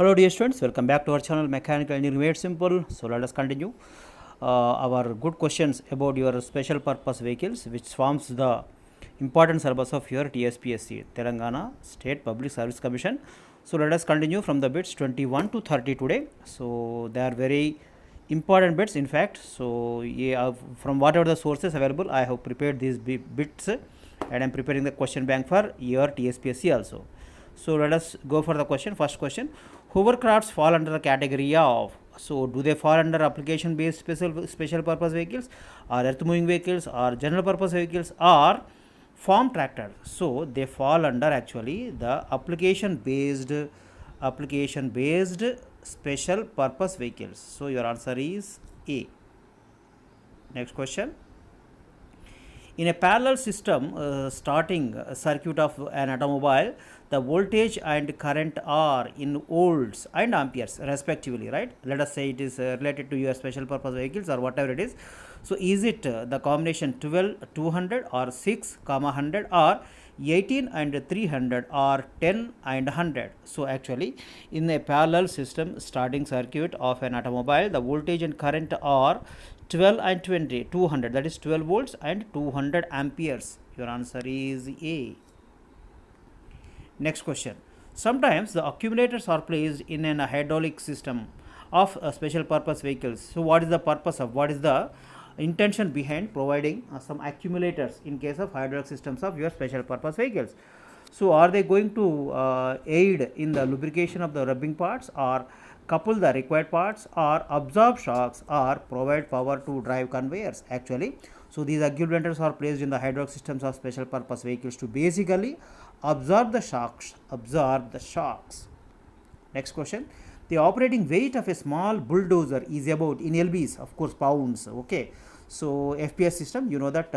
Hello dear students, welcome back to our channel Mechanical Engineering Made Simple. So let us continue our good questions about your special purpose vehicles, which forms the important syllabus of your TSPSC, Telangana State Public Service Commission. So let us continue from the bits 21 to 30 today. So they are very important bits in fact. So yeah, from whatever the sources available, I have prepared these bits and I am preparing the question bank for your TSPSC also. So let us go for the question. First question: hovercrafts fall under the category of. So do they fall under application based special purpose vehicles, or earth moving vehicles, or general purpose vehicles, or farm tractor? So they fall under actually the application based special purpose vehicles. So your answer is A. Next question: in a parallel system starting circuit of an automobile, the voltage and current are in volts and amperes respectively, right? Let us say it is related to your special purpose vehicles or whatever it is. So is it the combination 12 200 or 6 comma 100 or 18 and 300 or 10 and 100? So actually in a parallel system starting circuit of an automobile, the voltage and current are 12 and 20 200, that is 12 volts and 200 amperes. Your answer is A. Next question: sometimes the accumulators are placed in an hydraulic system of special purpose vehicles. So what is the purpose of, what is the intention behind providing some accumulators in case of hydraulic systems of your special purpose vehicles? So are they going to aid in the lubrication of the rubbing parts, or couple the required parts, or absorb shocks, or provide power to drive conveyors? Actually, so these accumulators are placed in the hydraulic systems of special purpose vehicles to basically absorb the shocks. Next question: the operating weight of a small bulldozer is about, in lbs of course, pounds. Okay, so fps system, you know that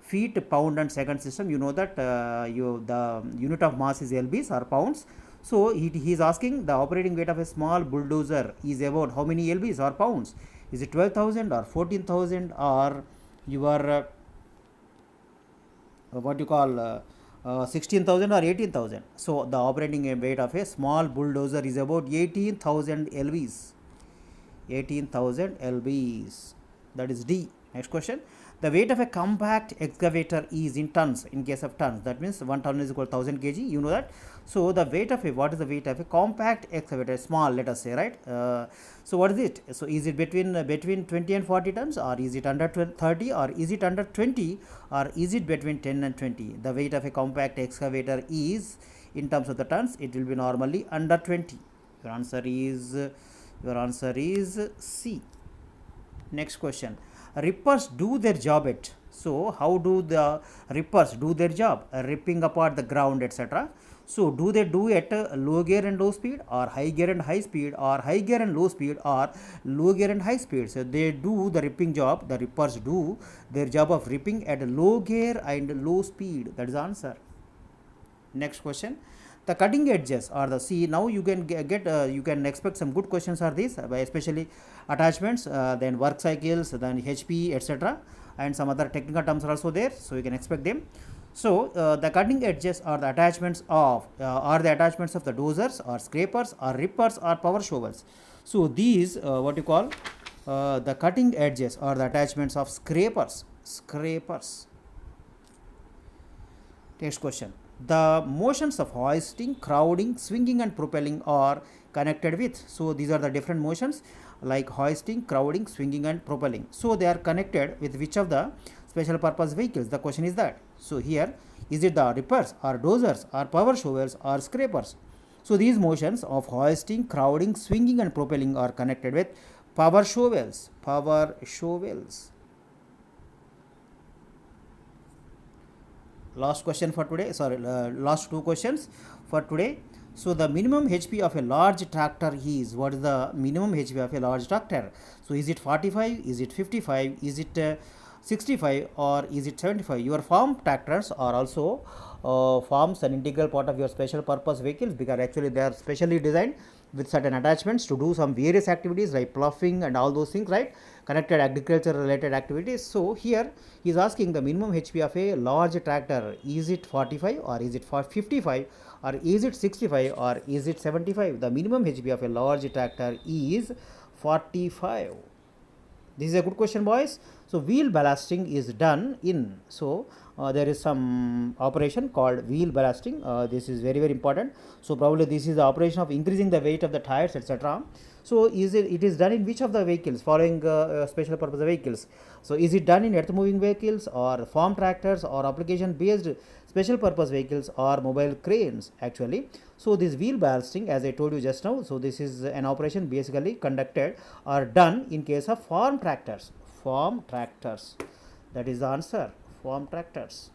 feet, pound and second system, you know that the unit of mass is lbs or pounds. So he is asking the operating weight of a small bulldozer is about how many lbs or pounds? Is it 12,000 or 14,000 or your what you call 16,000 or 18,000? So the operating weight of a small bulldozer is about 18,000 lbs. 18,000 lbs. That is D. Next question: the weight of a compact excavator is in tons. In case of tons, that means 1 ton is equal to 1000 kg. You know that. So the weight of a, what is the weight of a compact excavator? Small, let us say, right? So what is it? So is it between 20 and 40 tons, or is it under 30, or is it under 20, or is it between 10 and 20? The weight of a compact excavator is, in terms of the tons, it will be normally under 20. Your answer is C. Next question: rippers do their job at. So how do the rippers do their job? Ripping apart the ground, etc. So do they do at low gear and low speed, or high gear and high speed, or high gear and low speed, or low gear and high speed? So they do the ripping job, the rippers do their job of ripping at low gear and low speed. That is the answer. Next question: the cutting edges are the, see, now you can get you can expect some good questions are these, especially attachments, then work cycles, then HP, etc., and some other technical terms are also there, so you can expect them. So the cutting edges are the attachments of the dozers or scrapers or rippers or power shovels. So these what you call the cutting edges are the attachments of scrapers. Next question: the motions of hoisting, crowding, swinging and propelling are connected with. So these are the different motions like hoisting, crowding, swinging and propelling. So they are connected with which of the special purpose vehicles? The question is that. So here, is it the rippers or dozers or power shovels or scrapers? So these motions of hoisting, crowding, swinging and propelling are connected with power shovels. Last question for today, last two questions for today. So the minimum HP of a large tractor is, what is the minimum HP of a large tractor? So is it 45, is it 55, is it 65 or is it 75? Your farm tractors are also forms an integral part of your special purpose vehicles, because actually they are specially designed with certain attachments to do some various activities like ploughing and all those things, right? Connected agriculture related activities. So here he is asking the minimum HP of a large tractor. Is it 45 or is it 55 or is it 65 or is it 75? The minimum HP of a large tractor is 45. This is a good question, boys. So wheel ballasting is done in, so there is some operation called wheel ballasting. This is very important. So probably this is the operation of increasing the weight of the tires, etc. So it is done in which of the vehicles following special purpose vehicles? So is it done in earth moving vehicles or farm tractors or application based special purpose vehicles or mobile cranes actually? So this wheel ballasting, as I told you just now, so this is an operation basically conducted or done in case of farm tractors. Farm tractors, that is the answer. Farm tractors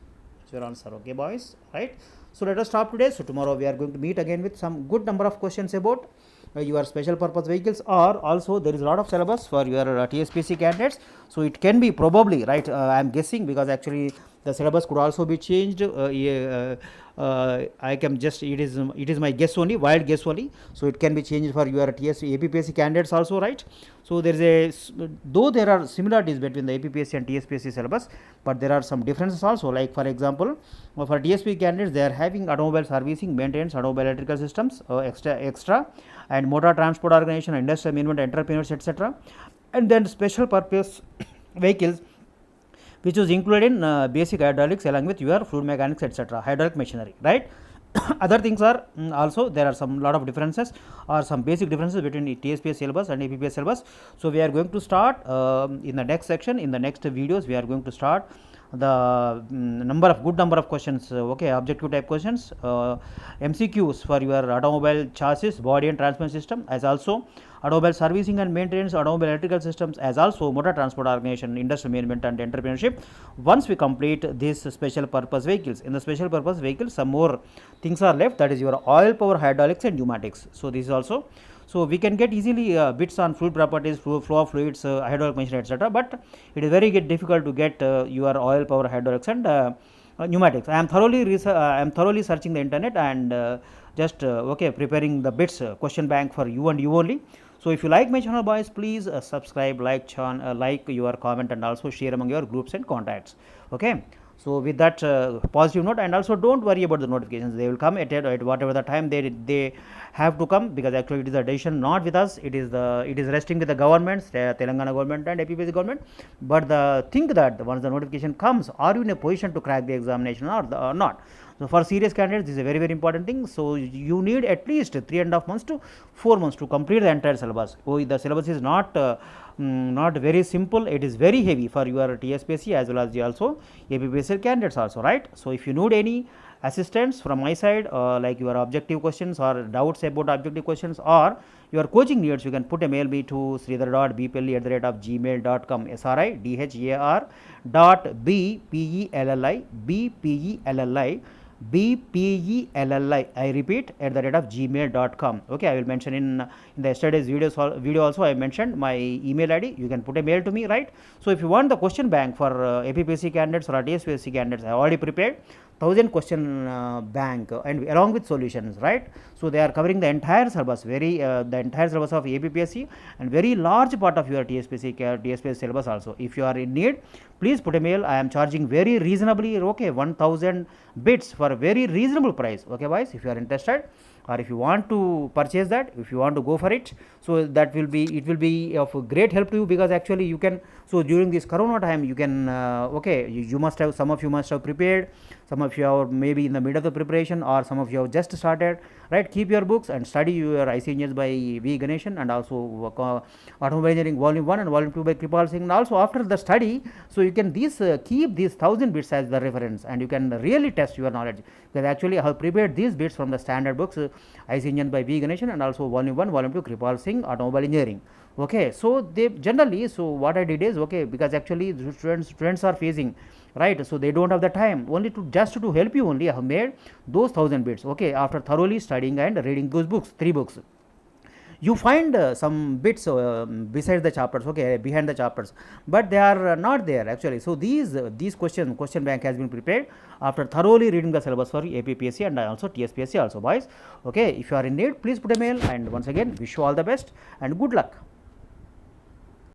is your answer. Okay, boys, right? So let us stop today. So tomorrow we are going to meet again with some good number of questions about your special purpose vehicles, or also there is a lot of syllabus for your TSPC candidates. So it can be probably, right, I am guessing, because actually the syllabus could also be changed. I can just, it is my guess only, wild guess only. So it can be changed for your APPSC candidates also, right? So there is though there are similarities between the APPSC and TSPSC syllabus, but there are some differences also. Like for example, for TSP candidates, they are having automobile servicing, maintenance, automobile electrical systems, extra, and motor transport organization, industrial management, entrepreneurs, etc. And then special purpose vehicles, which was included in basic hydraulics along with your fluid mechanics, etc., hydraulic machinery, right? Other things are also there are some lot of differences or some basic differences between TSPS syllabus and APPS syllabus. So we are going to start in the next section, in the next videos we are going to start the good number of questions, okay, objective type questions, MCQs for your automobile chassis, body and transmission system, as also automobile servicing and maintenance, automobile electrical systems, as also motor transport organization, industrial management and entrepreneurship. Once we complete these special purpose vehicles, in the special purpose vehicles some more things are left, that is your oil power, hydraulics and pneumatics. So this is also, so we can get easily bits on fluid properties, flow of fluids, hydraulic machinery, etc. But it is very difficult to get your oil power, hydraulics and pneumatics. I am thoroughly searching the internet and just okay, preparing the bits question bank for you and you only. So if you like my channel, boys, please subscribe, like your comment, and also share among your groups and contacts. Okay. So with that positive note, and also don't worry about the notifications, they will come at whatever the time they have to come, because actually it is a decision not with us, it is resting with the governments, Telangana government and APPSC government. But the think that once the notification comes, are you in a position to crack the examination or not? So for serious candidates, this is a very important thing. So you need at least 3.5 months to 4 months to complete the entire syllabus. The syllabus is not very simple, it is very heavy for your TSPSC as well as also APPSC candidates also, right? So if you need any assistance from my side, like your objective questions or doubts about objective questions or your coaching needs, you can put a mail me to sridhar.bpelli@gmail.com, sridhar.bpelli BPELLI, I repeat, @gmail.com. Okay, I will mention in the yesterday's video also I mentioned my email ID. You can put a mail to me, right? So if you want the question bank for APPSC candidates or TSPSC candidates, I already prepared 1000 question bank and along with solutions, right? So they are covering the entire syllabus, the entire syllabus of APPSC and very large part of your TSPSC syllabus also. If you are in need, please put a mail. I am charging very reasonably, okay, 1000 bits for a very reasonable price. Okay, boys, if you are interested or if you want to purchase that, if you want to go for it, so it will be of great help to you, because actually you can, so during this corona time you can okay, you must have, some of you must have prepared, some of you are maybe in the middle of the preparation, or some of you have just started, right? Keep your books and study your IC Engineers by V. Ganeshan, and also Automobile Engineering Volume 1 and Volume 2 by Kripal Singh. And also after the study, so you can keep these 1000 bits as the reference, and you can really test your knowledge, because actually I have prepared these bits from the standard books, IC Engineering by V. Ganeshan and also Volume 1, Volume 2 Kripal Singh Automobile Engineering. Okay, so they generally, so what I did is, okay, because actually students are facing, right, so they don't have the time, only to just to help you only I have made those 1000 bits, okay, after thoroughly studying and reading those books, 3 books. you find some bits beside the chapters, okay, behind the chapters, but they are not there actually. So these question bank has been prepared after thoroughly reading the syllabus for APPSC and also TSPSC also, boys. Okay, if you are in need, please put a mail, and once again wish you all the best and good luck.